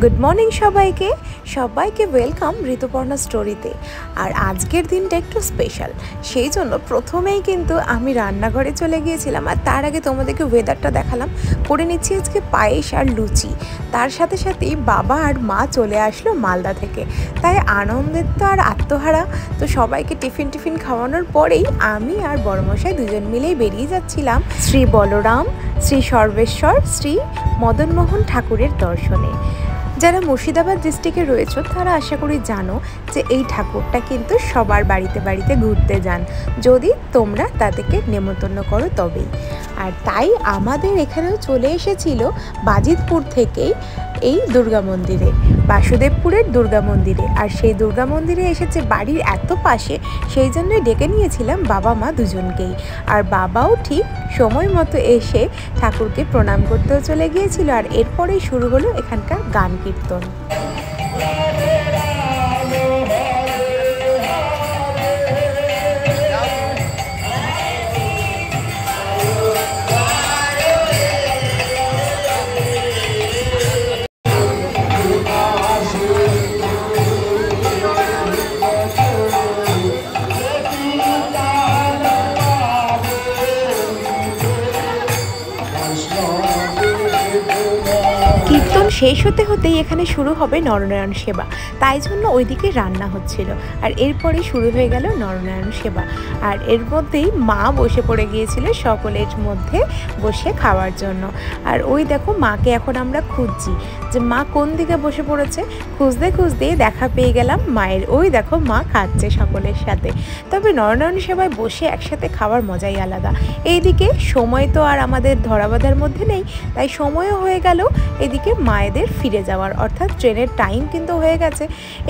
Good morning सबाइके सबाइके welcome Rituparna स्टोरीते। और आजकेर दिनटा एकटु स्पेशल सेई जोन्नो प्रथमेई किन्तु आमी रान्नाघरे चले गियेछिलाम। और तार आगे तोमादेरके वेदारटा देखालाम। करे निচ্ছি आजके पायेस और लुचि, तार साथे साथेई बाबा और मा चले आसलो मालदा थेके। ताई आनंदेर तो और आत्महारा। तो सबाइके टिफिन टिफिन खाওয়ানোর পরেই आमी और बड़मशाई दुजोन मिलेई बेरिये जाচ্ছিলাম श्री बलराम श्री सर्वेश्वर श्री मदनमोहन ठाकुरेर दर्शने। যারা মুর্শিদাবাদ ডিস্ট্রিক্টে রয়েছে তারা আশা করি জানো যে এই ঠাকুরটা কিন্তু সবার বাড়িতে বাড়িতে ঘুরতে যান, যদি তোমরা তাদেরকে নেমন্তন্ন করো তবেই। আর তাই আমাদের এখানেও চলে এসেছিল বাজিতপুর থেকেই এই দুর্গা মন্দিরে, বাসুদেবপুরের দুর্গা মন্দিরে। আর সেই দুর্গা মন্দিরে এসেছে বাড়ির এত পাশে, সেই জন্যই ডেকে নিয়েছিলাম বাবা মা দুজনকেই। আর বাবাও ঠিক সময় মতো এসে ঠাকুরকে প্রণাম করতেও চলে গিয়েছিল। আর এরপরেই শুরু হলো এখানকার গান কীর্তন। কীর্তন শেষ হতে হতেই এখানে শুরু হবে নরনারায়ণ সেবা, তাই জন্য ওইদিকে রান্না হচ্ছিল। আর এরপরে শুরু হয়ে গেল নরনারায়ণ সেবা। আর এর মধ্যেই মা বসে পড়ে গিয়েছিল সকলের মধ্যে বসে খাওয়ার জন্য। আর ওই দেখো মাকে এখন আমরা খুঁজছি যে মা কোন দিকে বসে পড়েছে। খুঁজতে খুঁজতেই দেখা পেয়ে গেলাম মায়ের। ওই দেখো মা খাচ্ছে সকলের সাথে। তবে নরনারায়ণ সেবায় বসে একসাথে খাওয়ার মজাই আলাদা। এইদিকে সময় তো আর আমাদের ধরাবাঁধার মধ্যে নেই, তাই সময়ও হয়ে গেল এদিকে মায়েদের ফিরে যাওয়ার, অর্থাৎ ট্রেনের টাইম কিন্তু হয়ে গেছে।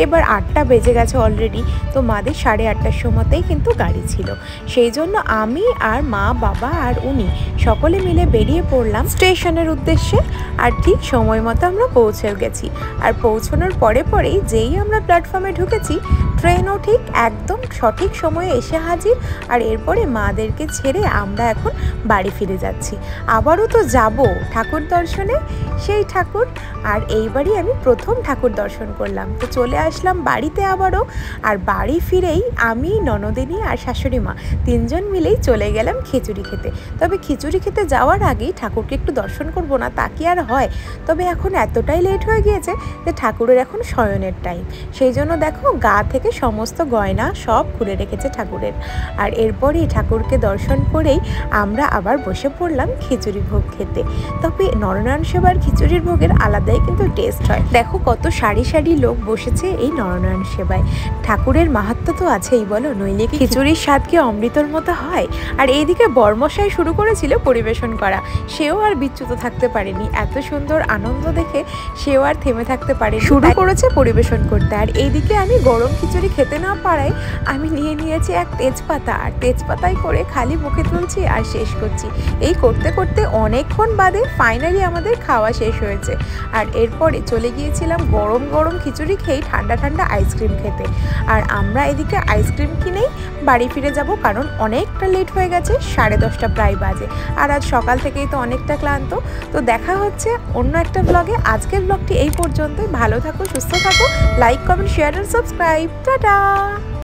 এবার 8টা বেজে গেছে অলরেডি। তো মাদের 8:30টার সময়তেই কিন্তু গাড়ি ছিল। সেই জন্য আমি আর মা বাবা আর উনি সকলে মিলে বেরিয়ে পড়লাম স্টেশনের উদ্দেশ্যে। আর ঠিক সময় মতো আমরা পৌঁছে গেছি। আর পৌঁছানোর পরেই যেই আমরা প্ল্যাটফর্মে ঢুকেছি, ট্রেনও ঠিক একদম সঠিক সময়ে এসে হাজির। আর এরপরে মাদেরকে ছেড়ে আমরা এখন বাড়ি ফিরে যাচ্ছি। আবারও তো যাব ঠাকুর দর্শনে, সেই ঠাকুর। আর এইবারই আমি প্রথম ঠাকুর দর্শন করলাম। তো চলে আসলাম বাড়িতে আবারও। আর বাড়ি ফিরেই আমি, ননদিনী আর শাশুড়ি মা তিনজন মিলেই চলে গেলাম খিচুড়ি খেতে। তবে খিচুড়ি খেতে যাওয়ার আগেই ঠাকুরকে একটু দর্শন করব না তা কি আর হয়। তবে এখন এতটাই লেট হয়ে গিয়েছে যে ঠাকুরের এখন শয়নের টাইম। সেই জন্য দেখো গা থেকে সমস্ত গয়না সব খুলে রেখেছে ঠাকুরের। আর এরপরই ঠাকুরকে দর্শন করেই আমরা আবার বসে পড়লাম খিচুড়ি ভোগ খেতে। তবে নরনারায়ণ সেবার খিচুড়ির ভোগের আলাদাই কিন্তু টেস্ট হয়। দেখো কত সারি সারি লোক বসেছে এই নরনারায়ণ সেবায়। ঠাকুরের মাহাত্ম্য তো আছেই, বলো, নইলে কি খিচুড়ির স্বাদ কি অমৃতর মতো হয়। আর এইদিকে বর্মশাই শুরু করেছিল পরিবেশন করা। সেও আর বিচ্যুত থাকতে পারেনি, এত সুন্দর আনন্দ দেখে সেও আর থেমে থাকতে পারে, শুরু করেছে পরিবেশন করতে। আর এইদিকে আমি গরম খিচুড়ি খেতে না পারায় আমি নিয়ে নিয়েছি এক তেজপাতা। আর তেজপাতায় করে খালি মুখে তুলছি আর শেষ করছি। এই করতে করতে অনেকক্ষণ বাদে ফাইনালি আমাদের খাওয়া শেষ হয়েছে। আর এরপরে চলে গিয়েছিলাম গরম গরম খিচুড়ি খেয়ে ঠান্ডা ঠান্ডা আইসক্রিম খেতে। আর আমরা এদিকে আইসক্রিম কিনেই বাড়ি ফিরে যাব, কারণ অনেকটা লেট হয়ে গেছে, 10:30 প্রায় বাজে। আর আজ সকাল থেকেই তো অনেকটা ক্লান্ত। তো দেখা হচ্ছে অন্য একটা ব্লগে। আজকের ব্লগটি এই পর্যন্তই। ভালো থাকো, সুস্থ থাকো, লাইক কমেন্ট শেয়ার আর সাবস্ক্রাইব। টাটা।